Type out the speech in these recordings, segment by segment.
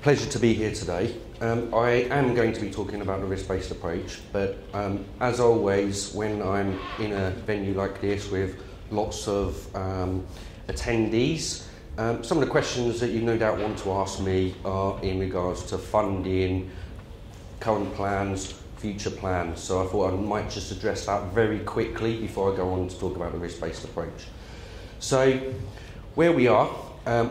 Pleasure to be here today. I am going to be talking about the risk-based approach, but as always, when I'm in a venue like this with lots of attendees, some of the questions that you no doubt want to ask me are in regards to funding, current plans, future plans. So I thought I might just address that very quickly before I go on to talk about the risk-based approach. So where we are,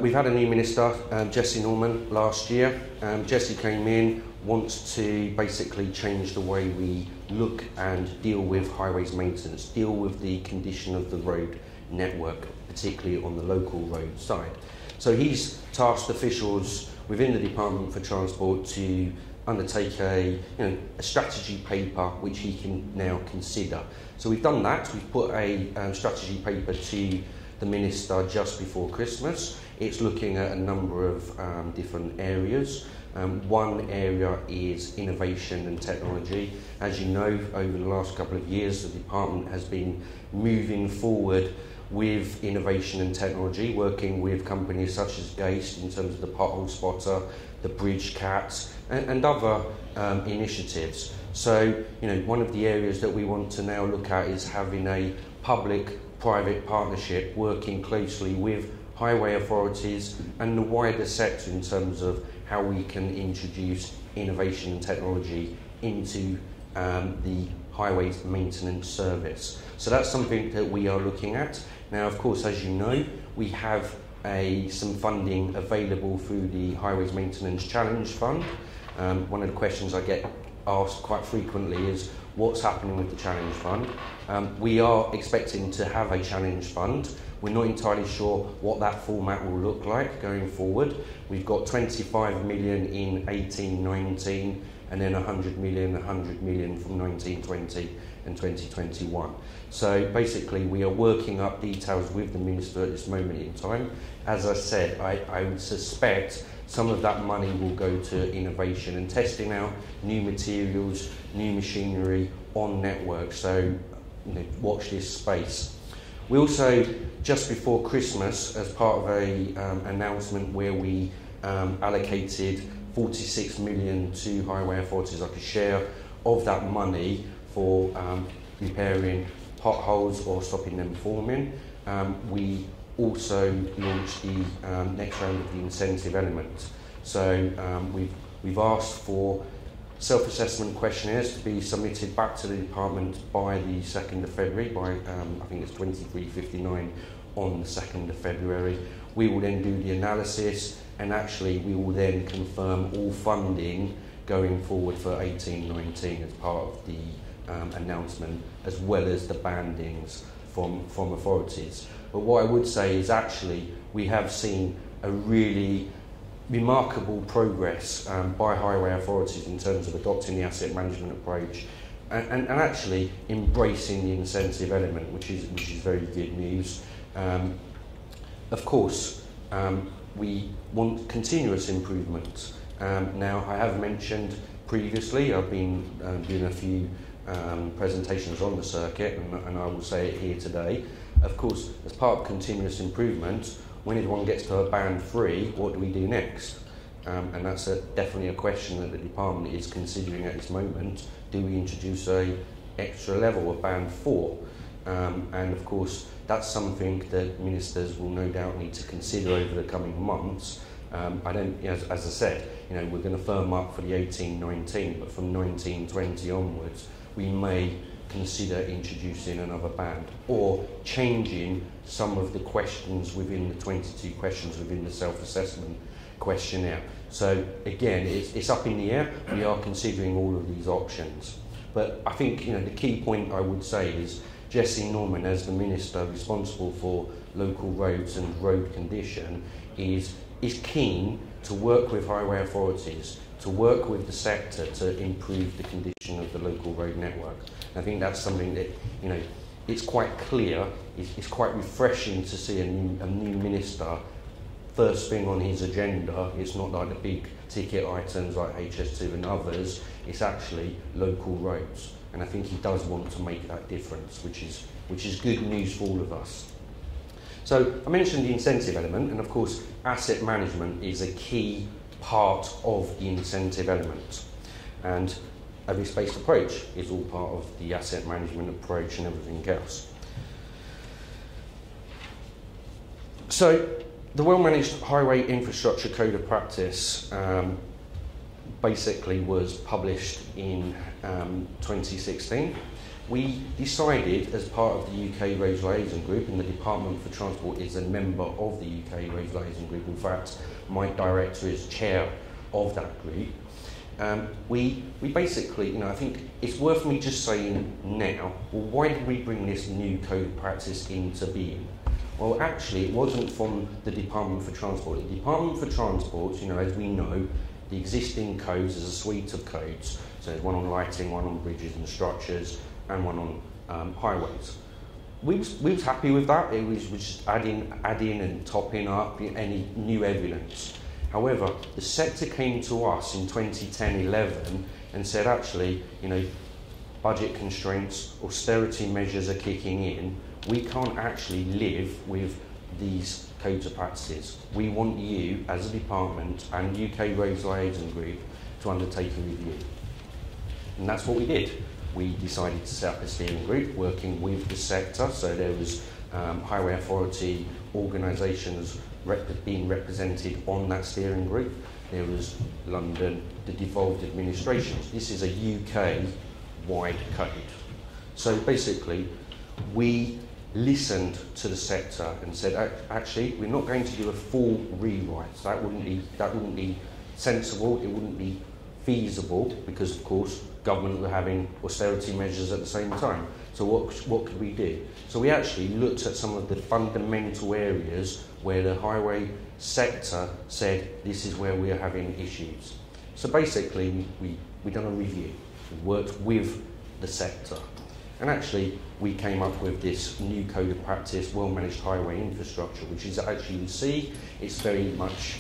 we've had a new minister, Jessie Norman, last year. Jessie came in, wants to basically change the way we look and deal with highways maintenance, deal with the condition of the road network, particularly on the local road side. So he's tasked officials within the Department for Transport to undertake a strategy paper which he can now consider. So we've done that. We've put a strategy paper to the Minister just before Christmas. It's looking at a number of different areas. One area is innovation and technology. As you know, over the last couple of years, the department has been moving forward with innovation and technology, working with companies such as Geist in terms of the pothole spotter, the bridge cats, and other initiatives. So, one of the areas that we want to now look at is having a public-private partnership, working closely with highway authorities and the wider sector in terms of how we can introduce innovation and technology into the highways maintenance service. So that's something that we are looking at. Now, of course, as you know, we have some funding available through the Highways Maintenance Challenge Fund. One of the questions I get asked quite frequently is what's happening with the Challenge Fund. We are expecting to have a Challenge Fund. We're not entirely sure what that format will look like going forward. We've got 25 million in 18-19 and then 100 million from 19-20 and 2021. So basically we are working up details with the Minister at this moment in time. As I said, I would suspect some of that money will go to innovation and testing out new materials, new machinery on networks. So watch this space. We also, just before Christmas, as part of a announcement where we allocated 46 million to highway authorities, like a share of that money for repairing potholes or stopping them forming. We also launched the next round of the incentive element. So we've asked for self-assessment questionnaires to be submitted back to the department by the 2nd of February, by I think it's 23:59 on the 2nd of February. We will then do the analysis, and actually we will then confirm all funding going forward for 18-19 as part of the announcement, as well as the bandings from authorities. But what I would say is actually we have seen a really remarkable progress by highway authorities in terms of adopting the asset management approach and actually embracing the incentive element, which is very good news. Of course, we want continuous improvement. Now, I have mentioned previously, I've been doing a few presentations on the circuit, and I will say it here today. Of course, as part of continuous improvement, when everyone gets to a band 3, what do we do next? And that's definitely a question that the department is considering at this moment. Do we introduce an extra level of band 4? And of course, that's something that ministers will no doubt need to consider over the coming months. As I said, we're going to firm up for the 18-19, but from 19-20 onwards, we may consider introducing another band or changing some of the questions within the 22 questions within the self-assessment questionnaire. So again, it's up in the air. We are considering all of these options. But I think the key point I would say is Jessie Norman, as the Minister responsible for local roads and road condition, is keen to work with highway authorities, to work with the sector to improve the condition of the local road network. I think that's something that, it's quite clear, it's quite refreshing to see a new minister first thing on his agenda. It's not like the big ticket items like HS2 and others, it's actually local roads. And I think he does want to make that difference, which is good news for all of us. So I mentioned the incentive element, and of course asset management is a key part of the incentive element. And a risk-based approach is all part of the asset management approach and everything else. So the well-managed highway infrastructure code of practice basically was published in 2016. We decided, as part of the UK Roads Liaison Group, and the Department for Transport is a member of the UK Roads Liaison Group, in fact my director is chair of that group, we basically, I think it's worth me just saying now, well, why did we bring this new code of practice into being? Well, actually, it wasn't from the Department for Transport. The Department for Transport, as we know, the existing codes is a suite of codes. So there's one on lighting, one on bridges and structures, and one on highways. We was happy with that. It was just adding and topping up any new evidence. However, the sector came to us in 2010-11 and said, actually, budget constraints, austerity measures are kicking in. We can't actually live with these codes of practices. We want you, as a department and UK Roads Liaison Group, to undertake a review. And that's what we did. We decided to set up a steering group working with the sector. So there was highway authority organisations being represented on that steering group. There was London, the devolved administrations. This is a UK-wide code. So basically, we listened to the sector and said, actually, we're not going to do a full rewrite. So that wouldn't be sensible. It wouldn't be feasible because, of course, government were having austerity measures at the same time. So what could we do? So we actually looked at some of the fundamental areas where the highway sector said this is where we are having issues. So basically, we done a review. We worked with the sector. And actually, we came up with this new code of practice, well-managed highway infrastructure, which is actually, you see, it's very much,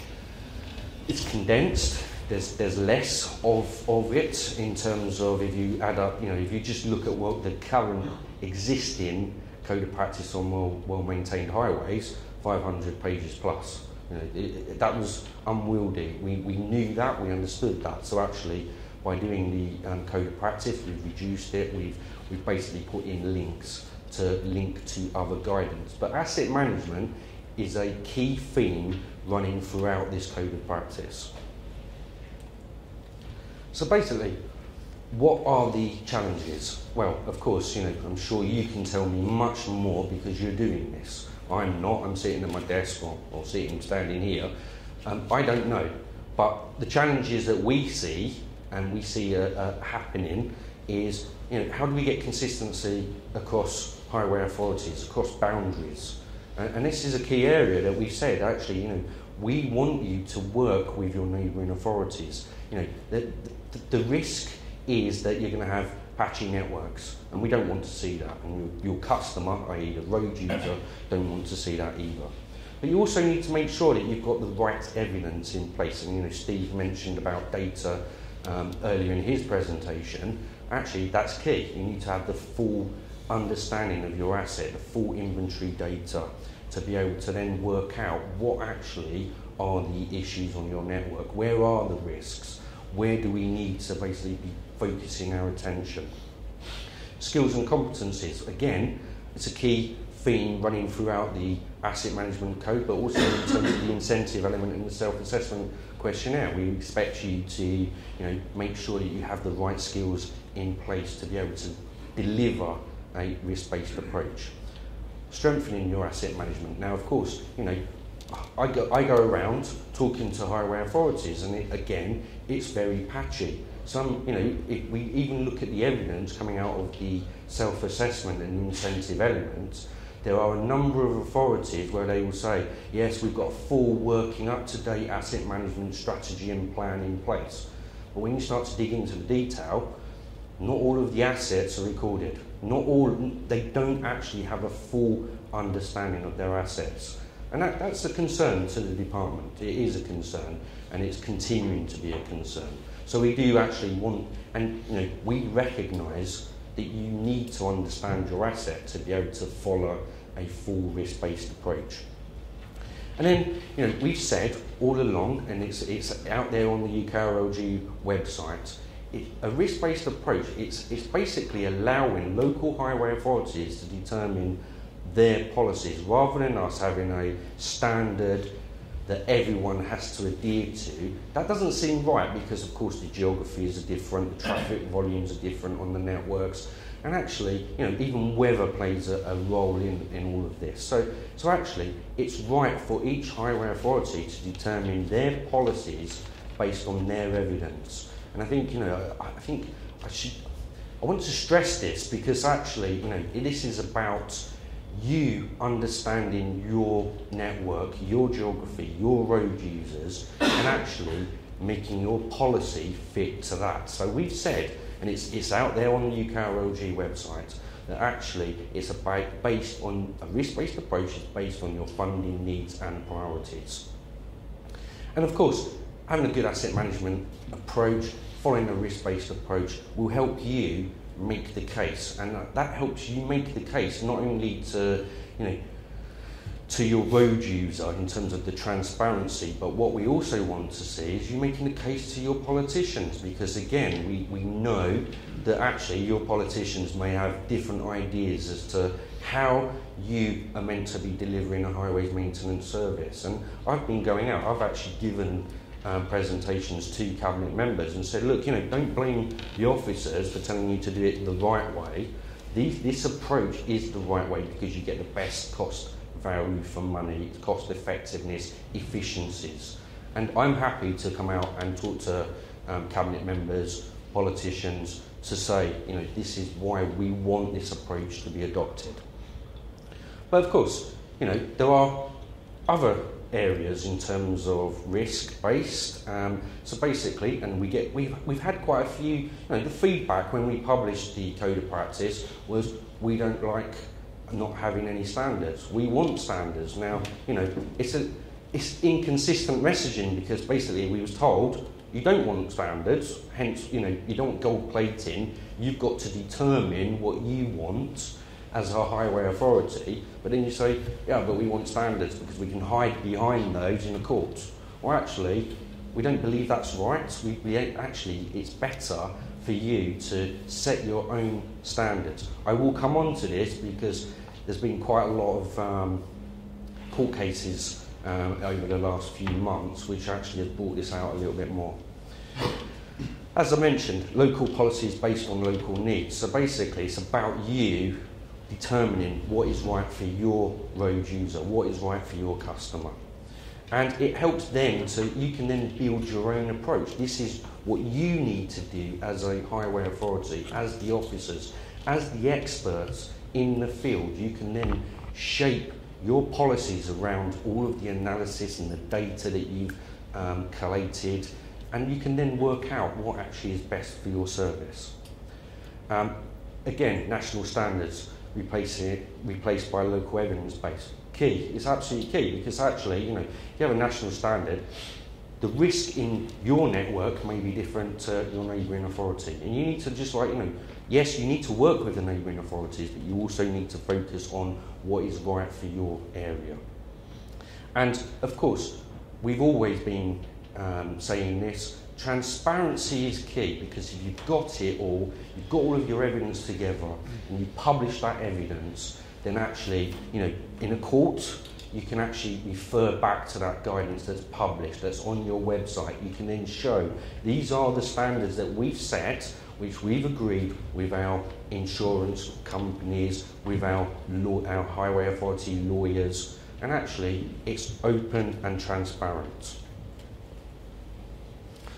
it's condensed. There's less of it in terms of if you add up, if you just look at what the current existing code of practice on well-maintained highways, 500 pages plus. That was unwieldy. We knew that, we understood that. So actually, by doing the code of practice, we've reduced it. We've basically put in links to link to other guidance. But asset management is a key theme running throughout this code of practice. So basically, what are the challenges? Well, of course, I'm sure you can tell me much more because you're doing this. I'm not. I'm sitting at my desk or standing here. I don't know. But the challenges that we see, and we see happening, is how do we get consistency across highway authorities, across boundaries? And this is a key area that we've said, actually, we want you to work with your neighbouring authorities. The risk is that you're going to have patchy networks, and we don't want to see that. And your customer, i.e. the road user, don't want to see that either. But you also need to make sure that you've got the right evidence in place. And Steve mentioned about data earlier in his presentation. Actually, that's key. You need to have the full understanding of your asset, the full inventory data, to be able to then work out what actually are the issues on your network, where are the risks, where do we need to basically be focusing our attention. Skills and competencies, again, it's a key theme running throughout the asset management code, but also in terms of the incentive element in the self-assessment questionnaire. We expect you to make sure that you have the right skills in place to be able to deliver a risk-based approach. Strengthening your asset management. Now, of course, I go around talking to highway authorities, and again, it's very patchy. If we even look at the evidence coming out of the self-assessment and incentive elements, there are a number of authorities where they will say, yes, we've got a full working up-to-date asset management strategy and plan in place. But when you start to dig into the detail, not all of the assets are recorded. They don't actually have a full understanding of their assets. And that's a concern to the department. It is a concern, and it's continuing to be a concern. So we do actually want, and we recognise that you need to understand your asset to be able to follow a full risk-based approach. And then, we've said all along, and it's out there on the UKRLG website, a risk-based approach, it's basically allowing local highway authorities to determine their policies, rather than us having a standard that everyone has to adhere to. That doesn't seem right, because of course the geographies are different, the traffic volumes are different on the networks, and actually, even weather plays a role in all of this. So actually, it's right for each highway authority to determine their policies based on their evidence. And I think, I want to stress this, because actually, this is about you understanding your network, your geography, your road users, and actually making your policy fit to that. So we've said, and it's out there on the UKRLG website, that actually it's based on a risk-based approach, is based on your funding needs and priorities. And of course, having a good asset management approach, following a risk-based approach, will help you make the case, and that helps you make the case not only to your road user in terms of the transparency, but what we also want to see is you making the case to your politicians, because again, we know that actually your politicians may have different ideas as to how you are meant to be delivering a highways maintenance service. And I've been going out, I've actually given presentations to cabinet members and said, look, don't blame the officers for telling you to do it the right way. This approach is the right way, because you get the best cost value for money, cost effectiveness, efficiencies. And I'm happy to come out and talk to cabinet members, politicians, to say, this is why we want this approach to be adopted. But of course, there are other areas in terms of risk-based. So basically, and we've had quite a few, the feedback when we published the code of practice was, we don't like not having any standards. We want standards. Now, it's inconsistent messaging, because basically we was told you don't want standards, hence, you don't want gold plating, you've got to determine what you want as a highway authority, but then you say, yeah, but we want standards because we can hide behind those in the courts. Well, actually, we don't believe that's right. Actually, it's better for you to set your own standards. I will come on to this, because there's been quite a lot of court cases over the last few months, which actually have brought this out a little bit more. As I mentioned, local policy is based on local needs. So basically, it's about you determining what is right for your road user, what is right for your customer. And it helps them, so you can then build your own approach. This is what you need to do as a highway authority, as the officers, as the experts in the field. You can then shape your policies around all of the analysis and the data that you've collated, and you can then work out what actually is best for your service. Again, national standards replaced by local evidence base. Key, it's absolutely key, because actually, if you have a national standard, the risk in your network may be different to your neighbouring authority, and you need to just yes, you need to work with the neighbouring authorities, but you also need to focus on what is right for your area. And of course, we've always been saying this, transparency is key, because if you've got it all, you've got all of your evidence together, and you publish that evidence, then actually, in a court, you can actually refer back to that guidance that's published, that's on your website. You can then show, these are the standards that we've set, which we've agreed with our insurance companies, with our highway authority lawyers, and actually, it's open and transparent.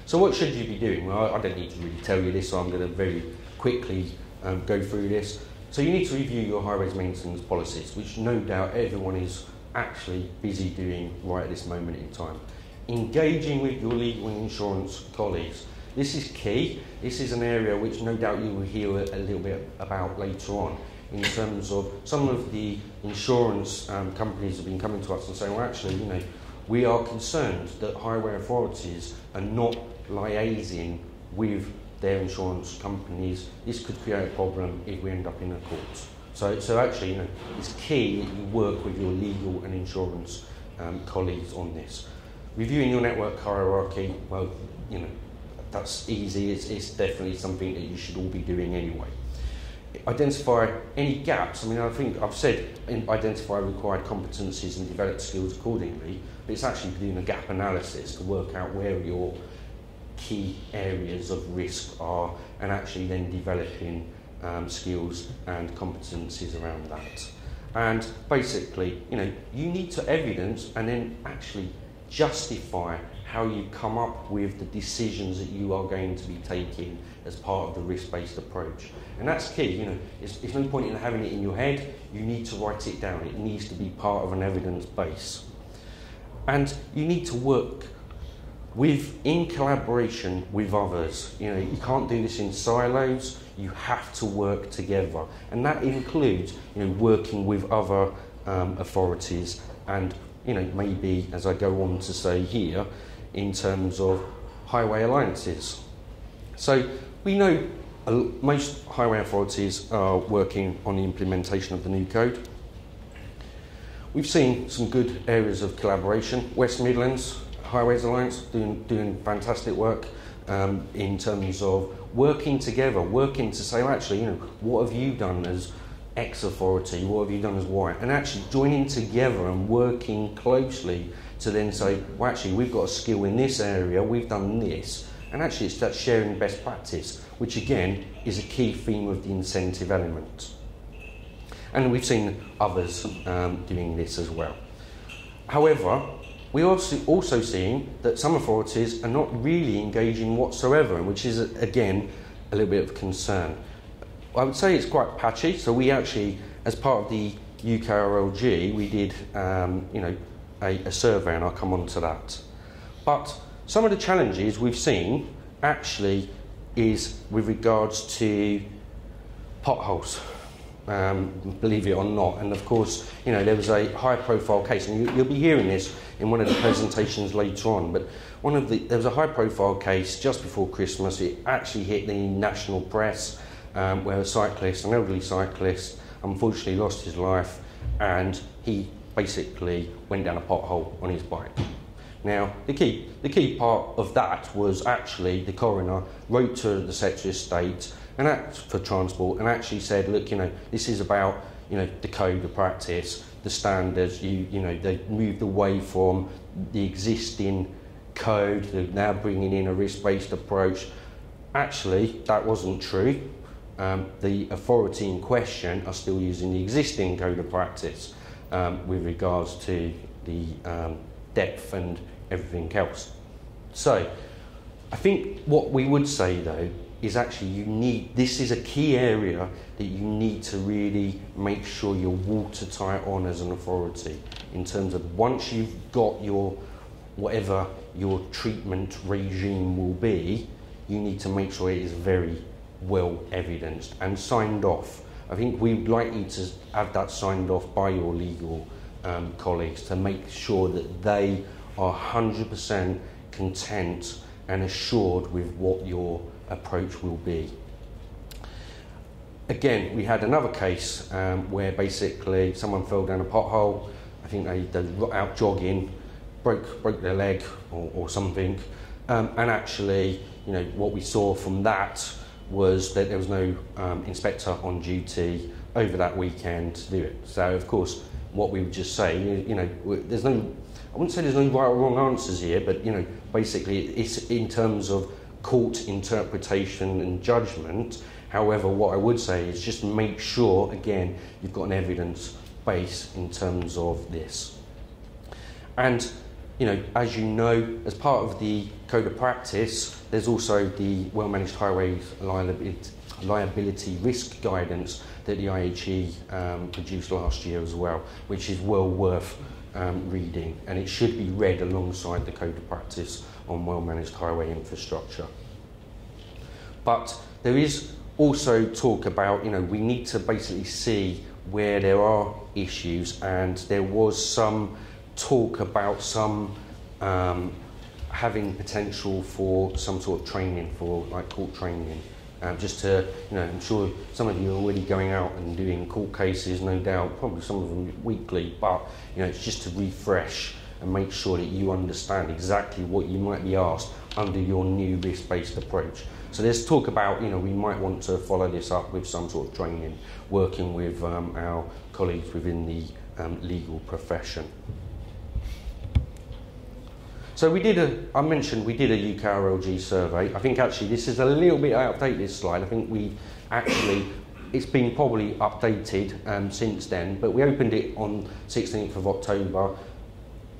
So what should you be doing? Well, I don't need to really tell you this, so I'm going to very quickly go through this. So you need to review your highways maintenance policies, which no doubt everyone is actually busy doing right at this moment in time. Engaging with your legal and insurance colleagues. This is key. This is an area which no doubt you will hear a little bit about later on, in terms of some of the insurance companies have been coming to us and saying, well, actually, we are concerned that highway authorities are not liaising with their insurance companies. This could create a problem if we end up in a court. So actually, it's key that you work with your legal and insurance colleagues on this. Reviewing your network hierarchy, well, that's easy. It's definitely something that you should all be doing anyway. Identify any gaps. I think I've said identify required competencies and develop skills accordingly, but it's actually doing a gap analysis to work out where your key areas of risk are, and actually then developing skills and competencies around that. And basically, you need to evidence and then actually justify how you come up with the decisions that you are going to be taking as part of the risk-based approach. And that's key. It's no point in having it in your head. You need to write it down. It needs to be part of an evidence base. And you need to work in collaboration with others. You can't do this in silos. You have to work together, and that includes working with other authorities, and maybe, as I go on to say here, in terms of highway alliances. So we know most highway authorities are working on the implementation of the new code. We've seen some good areas of collaboration. West Midlands Highways Alliance doing fantastic work in terms of working together, working to say, well, actually, what have you done as X authority, what have you done as Y, and actually joining together and working closely to then say, well, actually, we've got a skill in this area, we've done this, and actually it's that sharing best practice, which again is a key theme of the incentive element. And we've seen others doing this as well. However, we're also seeing that some authorities are not really engaging whatsoever, which is, again, a little bit of concern. I would say it's quite patchy. So we actually, as part of the UKRLG, we did a survey, and I'll come on to that. But some of the challenges we've seen actually is with regards to potholes. Believe it or not, and of course, there was a high-profile case, and you'll be hearing this in one of the presentations later on. But there was a high-profile case just before Christmas. It actually hit the national press, where an elderly cyclist, unfortunately lost his life, and he basically went down a pothole on his bike. Now, the key part of that was actually the coroner wrote to the Secretary of State and for Transport and actually said, look, this is about, the code of practice, the standards. They moved away from the existing code. They're now bringing in a risk-based approach. Actually, that wasn't true. The authority in question are still using the existing code of practice with regards to the depth and everything else. So, I think what we would say though is actually this is a key area that you need to really make sure you're watertight on as an authority, in terms of once you've got whatever your treatment regime will be, you need to make sure it is very well evidenced and signed off. I think we'd like you to have that signed off by your legal colleagues to make sure that they are 100% content and assured with what your approach will be. Again, we had another case where basically someone fell down a pothole. I think they were out jogging, broke their leg or something, and actually, what we saw from that was that there was no inspector on duty over that weekend to do it. So, of course, what we would just say, there's no, I wouldn't say there's no right or wrong answers here, but basically it's in terms of court interpretation and judgment. However, what I would say is just make sure, again, you've got an evidence base in terms of this. And, as you know, as part of the Code of Practice, there's also the Well-Managed Highways Liability Risk Guidance that the IHE produced last year as well, which is well worth reading, and it should be read alongside the Code of Practice on well-managed highway infrastructure. But there is also talk about, we need to basically see where there are issues, and there was some talk about some having potential for some sort of training, for like court training. Just to, I'm sure some of you are already going out and doing court cases, no doubt, probably some of them weekly, but, it's just to refresh and make sure that you understand exactly what you might be asked under your new risk-based approach. So let's talk about, we might want to follow this up with some sort of training, working with our colleagues within the legal profession. So I mentioned we did a UK RLG survey. I think actually this is a little bit out of date, this slide. I think it's been probably updated since then, but we opened it on 16th of October.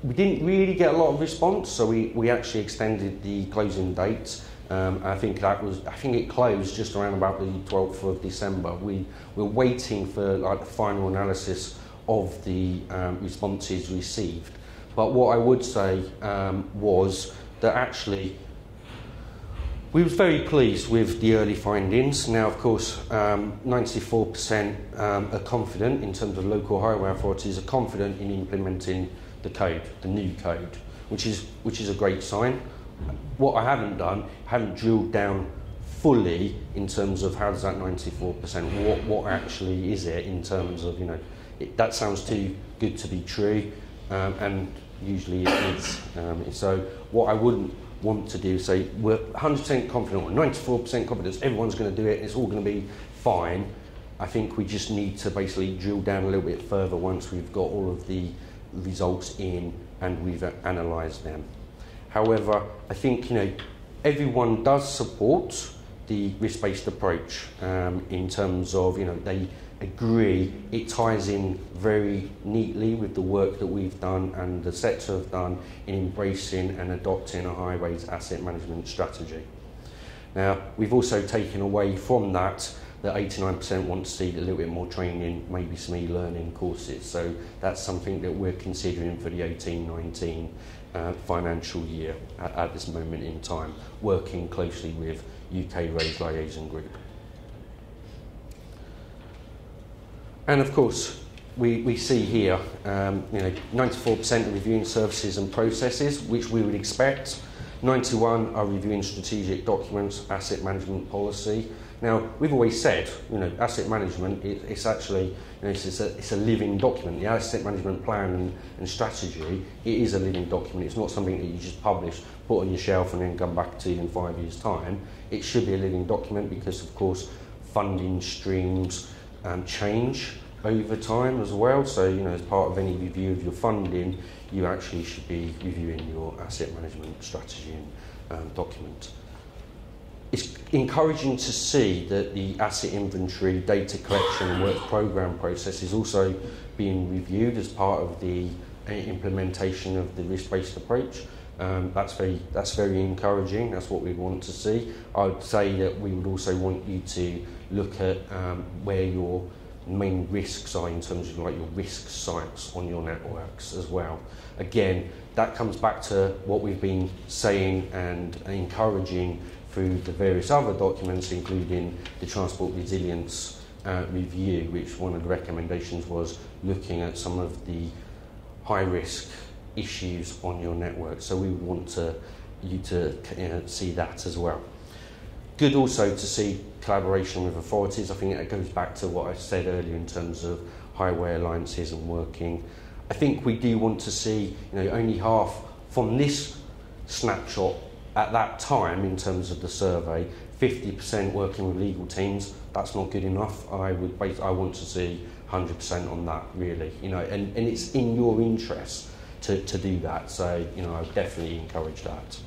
We didn't really get a lot of response, so we actually extended the closing date. I think it closed just around about the 12th of December. We're waiting for the final analysis of the responses received. But what I would say was that actually we was very pleased with the early findings. Now, of course, 94% are confident in terms of local highway authorities are confident in implementing the code, the new code, which is a great sign. What I haven't done, haven't drilled down fully in terms of how does that 94%, what actually is it in terms of, that sounds too good to be true, and usually it is. So what I wouldn't want to do is say we're 100% confident or 94% confidence, everyone's going to do it, it's all going to be fine. I think we just need to basically drill down a little bit further once we've got all of the results in and we've analysed them. However, I think everyone does support the risk-based approach in terms of they agree it ties in very neatly with the work that we've done and the sector have done in embracing and adopting a highways asset management strategy. Now, we've also taken away from that 89% want to see a little bit more training, maybe some e-learning courses. So that's something that we're considering for the 18-19 financial year at this moment in time, working closely with UK Roads Liaison Group. And of course, we see here, 94% are reviewing services and processes, which we would expect. 91 are reviewing strategic documents, asset management policy. Now, we've always said, asset management, it's actually, it's a living document. The asset management plan and strategy, it is a living document. It's not something that you just publish, put on your shelf and then come back to in 5 years' time. It should be a living document because, of course, funding streams change over time as well. So, as part of any review of your funding, you actually should be reviewing your asset management strategy and document. It's encouraging to see that the asset inventory, data collection and work programme process is also being reviewed as part of the implementation of the risk-based approach. That's very encouraging. That's what we want to see. I would say that we would also want you to look at where your main risks are in terms of your risk sites on your networks as well. Again, that comes back to what we've been saying and encouraging through the various other documents, including the Transport Resilience Review, which one of the recommendations was looking at some of the high-risk issues on your network. So we would want you to see that as well. Good also to see collaboration with authorities. I think it goes back to what I said earlier in terms of highway alliances and working. I think we do want to see, only half from this snapshot at that time in terms of the survey, 50% working with legal teams. That's not good enough. I want to see 100% on that, really. And it's in your interest to do that. So, I would definitely encourage that.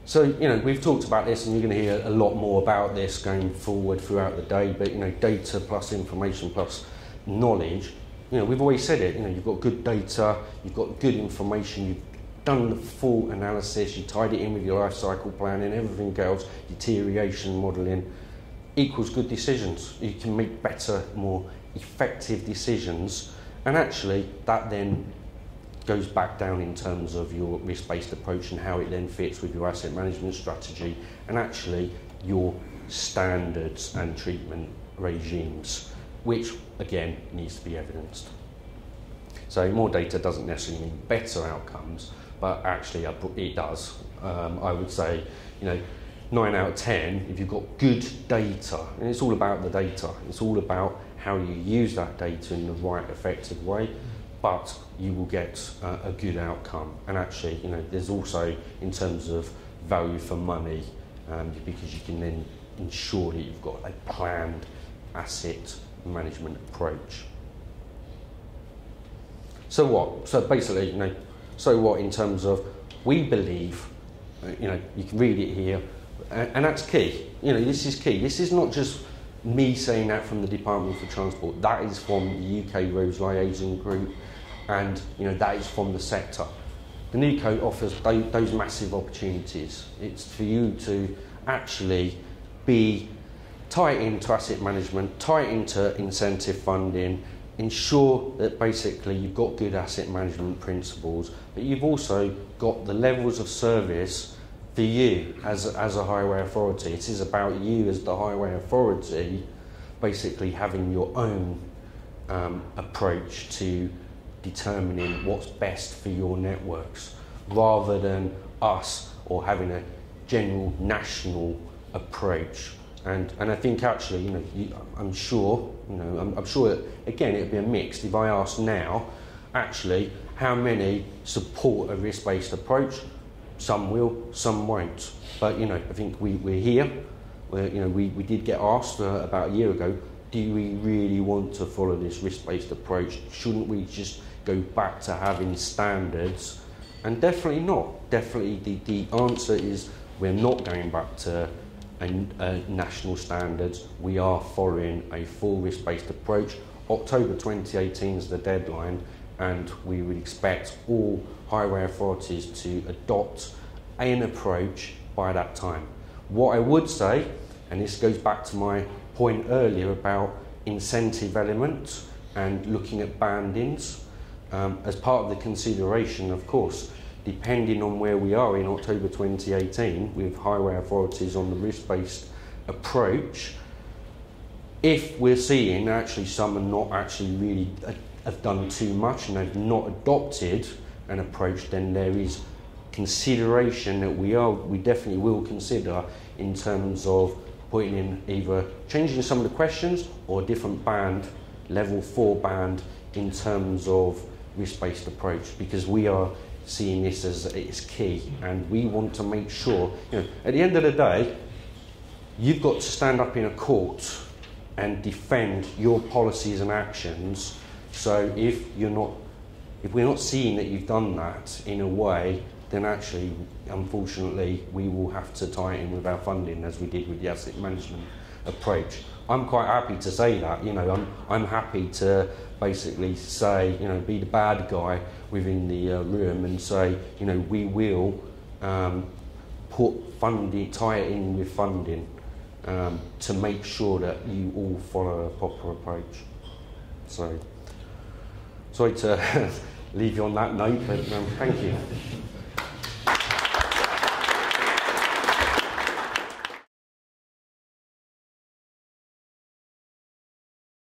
So, we've talked about this, and you're going to hear a lot more about this going forward throughout the day. But, data plus information plus knowledge. We've always said it. You've got good data, you've got good information, you've done the full analysis, you tied it in with your life cycle planning, everything else, deterioration modelling, equals good decisions. You can make better, more effective decisions, and actually that then goes back down in terms of your risk-based approach and how it then fits with your asset management strategy and actually your standards and treatment regimes, which again needs to be evidenced. So more data doesn't necessarily mean better outcomes, but actually it does. I would say, 9 out of 10, if you've got good data, and it's all about the data, it's all about how you use that data in the right effective way, but you will get a good outcome. And actually, you know, there's also, in terms of value for money, because you can then ensure that you've got a planned asset management approach. So what? So basically, you know, so what in terms of, we believe, you know, you can read it here, and that's key. You know, this is key. This is not just me saying that from the Department for Transport. That is from the UK Roads Liaison Group, and you know, that is from the sector. The new code offers those massive opportunities. It's for you to actually be tight into asset management, tight into incentive funding, ensure that basically you've got good asset management principles, but you've also got the levels of service for you as a highway authority. It is about you as the highway authority basically having your own approach to determining what's best for your networks, rather than us or having a general national approach. And I think actually, you know, I'm sure that, again, it'd be a mix. If I ask now, actually, how many support a risk-based approach? Some will, some won't. But you know, I think we're here. You know, we did get asked about a year ago, do we really want to follow this risk-based approach? Shouldn't we just go back to having standards? And definitely not. Definitely the answer is we're not going back to national standards. We are following a full risk-based approach. October 2018 is the deadline, and we would expect all highway authorities to adopt an approach by that time. What I would say, and this goes back to my point earlier about incentive elements and looking at bandings, as part of the consideration, of course, depending on where we are in October 2018 with highway authorities on the risk-based approach, if we're seeing actually some are not actually really have done too much and they've not adopted an approach, then there is consideration that we definitely will consider in terms of putting in either changing some of the questions or a different band, level 4 band, in terms of risk-based approach, because we are seeing this as it's key, and we want to make sure, you know, at the end of the day, you've got to stand up in a court and defend your policies and actions. So if we're not seeing that you've done that in a way, then actually, unfortunately, we will have to tie it in with our funding, as we did with the asset management approach. I'm quite happy to say that, you know, I'm happy to basically say, you know, be the bad guy within the room and say, you know, we will put funding, tie it in with funding to make sure that you all follow a proper approach. So, sorry to leave you on that note, but thank you.